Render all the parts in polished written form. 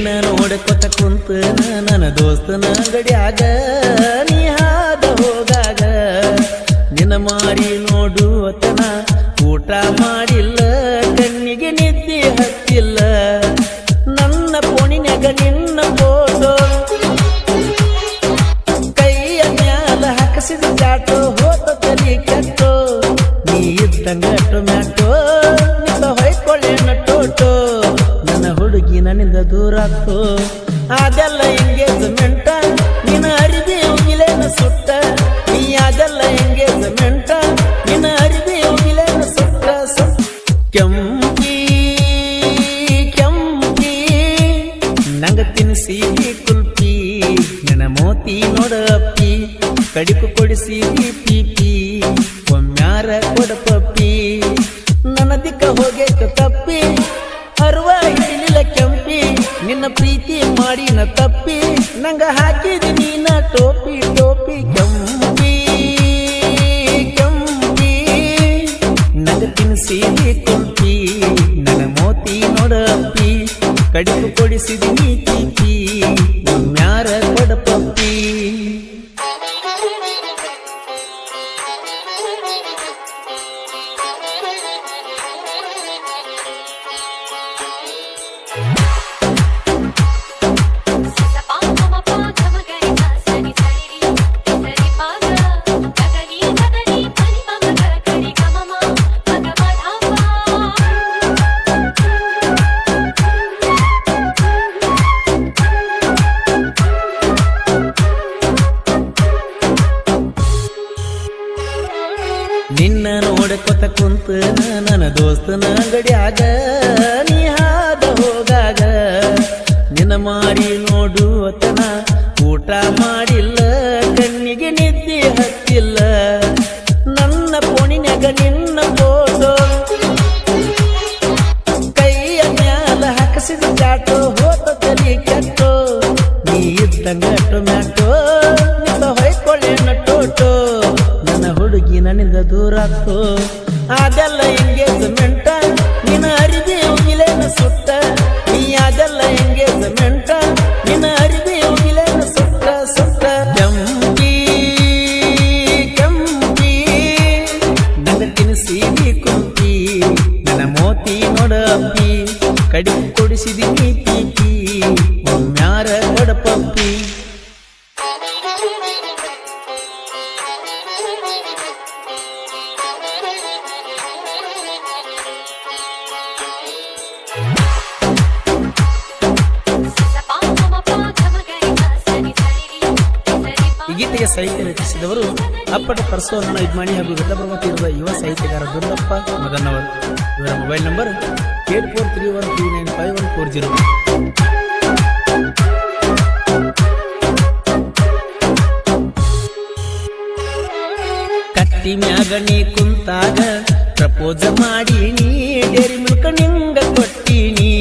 ನಿನ್ನ ನೋಡಕೊತ ಕುಂತ ನನ್ನ ದೋಸ್ತನ ಗಡಿಯಾಗ ನೀ ಹಾದ ಹೋಗಾಗ ನಿನ್ನ ಮಾರಿ ನೋಡುವತನ ಊಟ ಮಾಡಿಲ್ಲ ಕಣ್ಣಿಗೆ ನಿದ್ದೆ ಹತ್ತಿಲ್ಲ ನನ್ನ ಫೋನಿನ್ಯಾಗ ನಿನ್ನ ಫೋಟೋ ಕೈಯ ಮ್ಯಾಲ ಹಾಕಸಿದ ಚಾಟೋ ಹೋತ ತಲಿ ಕೆಟ್ಟೋ ನೀ ಇದ್ದಂಗ ಟೊಮ್ಯಾಟೋ ನಿಂದ ಹೊಯ್ಕೊಳ್ಳೇನ ಟೋಟೋ ನನ್ನ ಹುಡುಗಿ ನನ್ನಿಂದ ದೂರ ಆಗ್ತೋ ಅದೆಲ್ಲ ಎಂಗೇಜ್ಮೆಂಟ ನಿನ್ನ ಅರಿವಿ ಉಗಿಲೇನ ಸುಟ್ಟ ನೀ ಅದೆಲ್ಲ ಎಂಗೇಜ್ಮೆಂಟ ನಿನ್ನ ಅರಿವಿ ಉಗಿಲೇನ ಸುಟ್ಟ ಕೆಂಪಿ ಕೆಂಪಿ ನಂಗ ತಿನ್ನಿಸಿ ಕುಲ್ಪಿ ನನ್ನ ಮೋತಿ ನೋಡ ಅಪ್ಪಿ ಕಡಿಕು ಕೊಡಿಸಿ ಪೀಪಿ ಒಮ್ಮ್ಯಾರ ಕೊಡ ಪಪ್ಪಿ ನನ್ನ ದಿಕ್ಕ ಹೋಗೇತ ತಪ್ಪಿ ಅರ್ವ ಹಿಡಿಲಿಲ್ಲ ಕೆಂಪಿ ನಿನ್ನ ಪ್ರೀತಿ ಮಾಡಿನ ತಪ್ಪಿ ನಂಗ ಹಾಕಿದ ನೀನ ಟೋಪಿ ಟೋಪಿ ಕೆಂಪಿ ಕೆಂಪಿ ನಂಗ ತಿನ್ನಿಸಿ ಕುಲ್ಪಿ ನನ್ನ ಮೋತಿ ನೋಡ ಅಪ್ಪಿ ಕಡಿಕು ಕೊಡಿಸಿದ ನೀ ಪೀಪಿ ಒಮ್ಮ್ಯಾರ ಕೊಡ ಪಪ್ಪಿ ನಿನ್ನ ನೋಡಕೊತ ಕುಂತ ನನ್ನ ದೋಸ್ತನ ಗಡಿಯಾಗ ನೀ ಹಾದ ಹೋಗಾಗ ನಿನ್ನ ಮಾರಿ ನೋಡುವತನ ಊಟ ಮಾಡಿಲ್ಲ ಕಣ್ಣಿಗೆ ನಿದ್ದೆ ಹತ್ತಿಲ್ಲ ನನ್ನ ಫೋನಿನ್ಯಾಗ ನಿನ್ನ ಫೋಟೋ ಕೈಯ ಮ್ಯಾಲ ಹಾಕಸಿದ ಚಾಟೋ ಹೋತ ತಲಿ ಕೆಟ್ಟೋ ನೀ ಇದ್ದಂಗ ಟೊಮ್ಯಾಟೋ ನಿಂದ ಹೊಯ್ಕೊಳ್ಳೇನ ಟೋಟೋ ನನ್ನ ಹುಡುಗಿ ನನ್ನಿಂದ ದೂರ ಆಗ್ತೋ ಅದೆಲ್ಲ ಎಂಗೇಜ್ಮೆಂಟ ನಿನ್ನ ಅರಿವಿ ಉಗಿಲೇನ ಸುಟ್ಟ ನೀ ಅದೆಲ್ಲ ಎಂಗೇಜ್ಮೆಂಟ ನಿನ್ನ ಅರಿವಿ ಉಗಿಲೇನ ಸುಟ್ಟ ಸುಟ್ಟ ಕೆಂಪಿ ಕೆಂಪಿ ನನ್ನ ತಿನ್ನಿಸಿ ಕುಂಪಿ ನನ್ನ ಮೋತಿ ನೋಡ ಅಪ್ಪಿ ಕಡಿ ಕೊಡಿಸಿದೀನಿ ಪೀಪಿ ಒಮ್ಮ್ಯಾರ ಕೊಡ ಪಪ್ಪಿ ಈ ಗೀತೆಗೆ ಸಾಹಿತ್ಯ ರಚಿಸಿದವರು ಅಪ್ಪಟ ಪರಸೋರನ ಇದ್ಮಾಣಿ ಹಾಗೂ ಘಟಪ್ರಭ ತೀರದ ಯುವ ಸಾಹಿತ್ಯಗಾರ ದುರ್ಗಪ್ಪ ಮದನ್ನವರು. ಇವರ ಮೊಬೈಲ್ ನಂಬರ್ 8431395140. ಕಟ್ಟಿ ಮ್ಯಾಗ ನೀ ಕುಂತಾಗ ಪ್ರಪೋಸ್ ಮಾಡೀನಿ ಡೇರಿ ಮಿಲ್ಕ ನಿಂಗ ಕೊಟ್ಟೀನಿ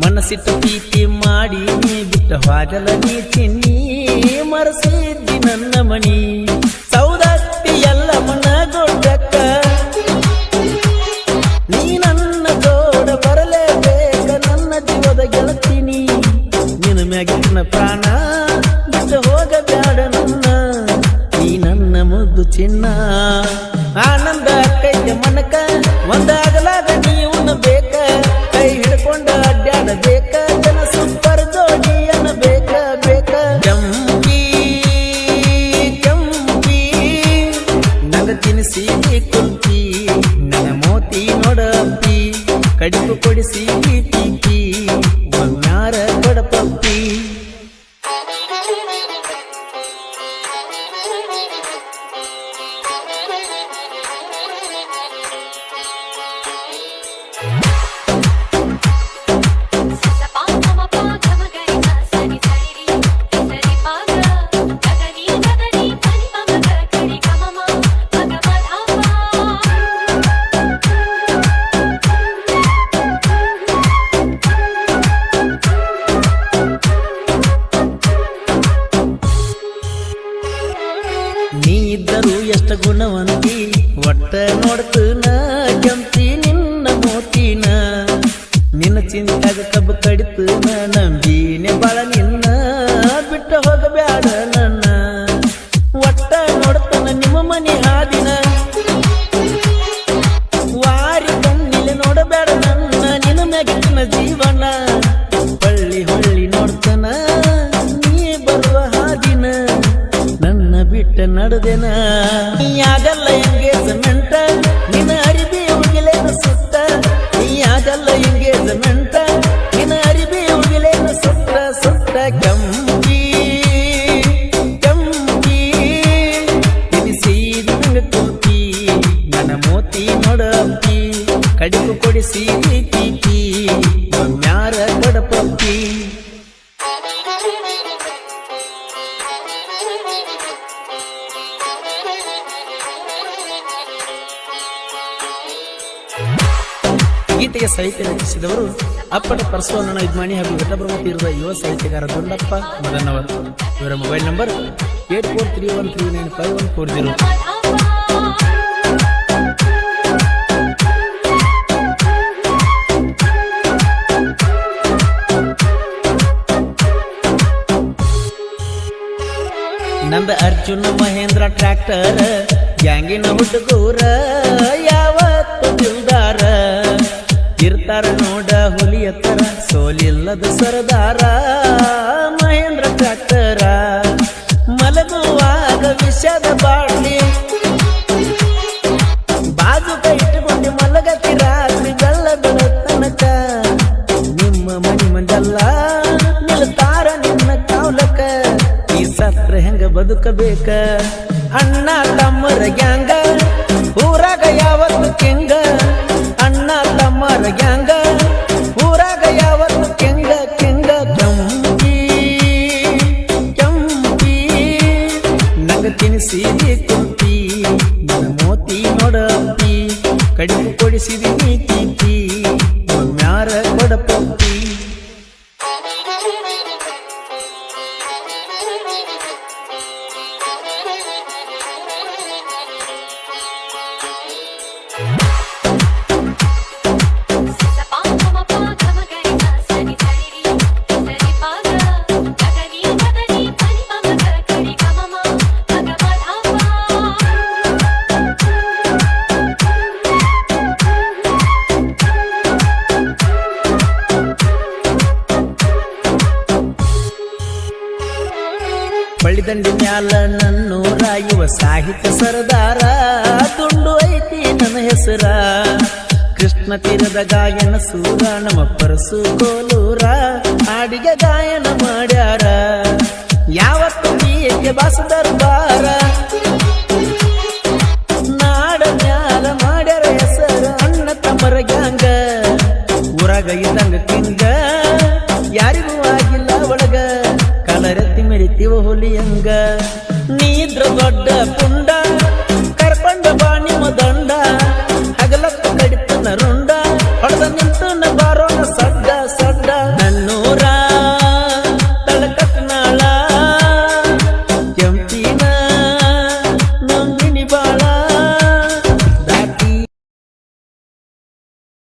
ಮನಸ್ಸಿಟ್ಟು ಪ್ರೀತಿ ಮಾಡೀನಿ ಬಿಟ್ಟ ಹೋಗಲ ನೀ ಚಿನ್ನಿ ಮರಸಿದ್ದಿ ನನ್ನ ಮಣಿ ಸೌದತ್ತಿ ಎಲ್ಲ ಮನಗೊಡ್ಡಕ್ಕ ನೀ ನನ್ನ ಜೋಡ ಬರಲೇಬೇಕ ನನ್ನ ಜೀವದ ಗೆಳತೀನಿ ನಿನ್ನ ಮ್ಯಾಗಿನ ಪ್ರಾಣ ಬಿಟ್ಟ ಹೋಗಬೇಡ ನನ್ನ ನೀ ನನ್ನ ಮುದ್ದು ಚಿನ್ನ ಆನಂದ ಕೈಗೆ ಮನಕ ಒಂದಾಗಲಾಗ ನೀವನ್ನ ಬೇಕ ಕೈ ಹಿಡ್ಕೊಂಡ ಅಡ್ಡಾಡಬೇಕ ಜನ ಸೂಪರ್ ಜೋಡಿ ಅನ್ನಬೇಕ ಬೇಕ ಕೆಂಪಿ ಕೆಂಪಿ ನನ್ನ ತಿನ್ನಿಸಿ ಕುಲ್ಪಿ ನನ್ನ ಮೋತಿ ನೋಡ ಅಪ್ಪಿ ಕಡಿಕು ಕೊಡಿಸಿ ಪೀಪಿ ಒಮ್ಮ್ಯಾರ ಕೊಡ ಪಪ್ಪಿ ನೀ ಇದ್ದರು ಎಷ್ಟ ಗುಣವಂತಿ ಒಟ್ಟ ನೋಡ್ತನ ಕೆಂಪಿ ನಿನ್ನ ಮೋತಿನ ನಿನ್ನ ಚಿಂತಾಗ ಕಬ್ಬು ಕಡಿತ ಹೇಳ್ತನ ನಂಬಿನೆ ಬಾಳ ನಿನ್ನ ಬಿಟ್ಟ ಹೋಗಬ್ಯಾಡ ನನ್ನ ಒಟ್ಟ ನೋಡ್ತನ ನಿಮ್ಮ ಮನೆ ಹಾದಿನ ವಾರಿ ಕಣ್ಣಿಲೆ ನೋಡಬೇಡ ನನ್ನ ನಿನ್ನ ಮ್ಯಾಗಿನ ಜೀವನ ಪಳ್ಳಿ ಹೊಳ್ಳಿ ನೋಡ್ತನ ನೀ ಬರುವ ಹಾದಿನ ನನ್ನ ಬಿಟ್ಟ ನಡೆದೆನ ನೀಯಾಗಲ್ಲ ಎಂಗೇಜ್ಮೆಂಟ ನಿನ್ನ ಅರಿಬಿ ಉಗಿಲೇನ ಸುತ್ತ ನೀಯಾಗಲ್ಲ ಎಂಗೇಜ್ಮೆಂಟ ನಿನ್ನ ಅರಿಬಿ ಉಗಿಲೇನ ಸುತ್ತ ಸುತ್ತ ಕಂಬಿ ಕಂಬಿ ತಿನಿಸೀದಿ ನಂಗ ಕುಲ್ಪಿ ನನ್ನ ಮೋತಿ ನೋಡಪ್ಪಿ ಕಡಿಗು ಕೊಡಿಸೀದಿ ತೀಪಿ ಮ್ಯಾರ ಕೊಡಪಪ್ಪಿ ಗೀತೆಗೆ ಸಾಹಿತ್ಯ ರಚಿಸಿದವರು ಅಪ್ಪಟ ಪರಸೋನನ ಇದ್ಮಾಣಿ ಹಾಗೂ ಘಟಪ್ರಭ ತೀರದ ಯುವ ಸಾಹಿತ್ಯಗಾರ ದೊಡ್ಡಪ್ಪ ಮದನ್ನವರು. ಇವರ ಮೊಬೈಲ್ ನಂಬರ್ 8431395140. ನಂದ ಅರ್ಜುನ ಮಹೇಂದ್ರ ಟ್ರ್ಯಾಕ್ಟರ್ ಗ್ಯಾಂಗಿನ ಹುಡುಗೂರ ಯಾವತ್ತು ದಿಲ್ದಾರ ಇರ್ತಾರ ನೋಡ ಹುಲಿಯ ತರ ಸೋಲಿಲ್ಲದ ಸರದಾರ ಮಹೇಂದ್ರ ಟ್ರ್ಯಾಕ್ಟರ ಮಲಗುವಾಗ ವಿಷದ ಬಾಟ್ಲಿ ಬಾಜುಕ ಇಟ್ಟುಕೊಂಡು ಮಲಗತಿ ರಾತ್ರಿ ಗಲ್ಲ ಬೆಳತನಕ ನಿಮ್ಮ ಮನಿ ಮಂದಲ್ಲ ನಿಲ್ತಾರ ನಿನ್ನ ಕಾವ್ಲಕ ಈ ಸತ್ರ ಹೆಂಗ ಬದುಕಬೇಕ ಅಣ್ಣ ತಮ್ಮರ ಗ್ಯಾಂಗ ಊರಾಗ ಯಾವತ್ತು ಕೆಂಗ ಅಣ್ಣ ತಮ್ಮರ ಗ್ಯಾಂಗ ಊರಾಗ ಯಾವತ್ತು ಕೆಂಗ ಕೆಂಗ ಕೆಂಪಿ ಕೆಂಪಿ ನಂಗ ತಿನಿಸಿದಿ ಕುಂಪಿ ನನ್ನ ಮೋತಿ ನೋಡಪ್ಪಿ ಕಡಿಮೆ ಕೊಡಿಸಿದಿ ನೀ ತೀಪಿ ಮ್ಯಾರ ಕೊಡಪಪ್ಪಿ ಬಳಿದಂಡಿ ಮ್ಯಾಲ ನನ್ನೂರ ಯುವ ಸಾಹಿತ್ಯ ಸರದಾರ ತುಂಡು ಐತಿ ನನ್ನ ಹೆಸರ ಕೃಷ್ಣ ತೀರದ ಗಾಯನ ಸೂರ ನಮ್ಮ ಪರಸು ಕೋಲೂರ ಹಾಡಿಗೆ ಗಾಯನ ಮಾಡ್ಯಾರ ಯಾವತ್ತು ನೀಗೆ ಬಾಸ ದರ್ಬಾರ ನಾಡ ಮ್ಯಾಲ ಮಾಡ್ಯಾರ ಹೆಸರ ಅಣ್ಣ ತಮ್ಮರ ಗ್ಯಾಂಗ ಊರಾಗ ಇದ್ದಂಗ ಕಿಂಗ ಯಾರಿಗೂ ಆಗಿಲ್ಲ ಒಳಗ ಕಲರತ್ತಿ ಮೆರಿತೀವ ಹುಲಿಯಂಗ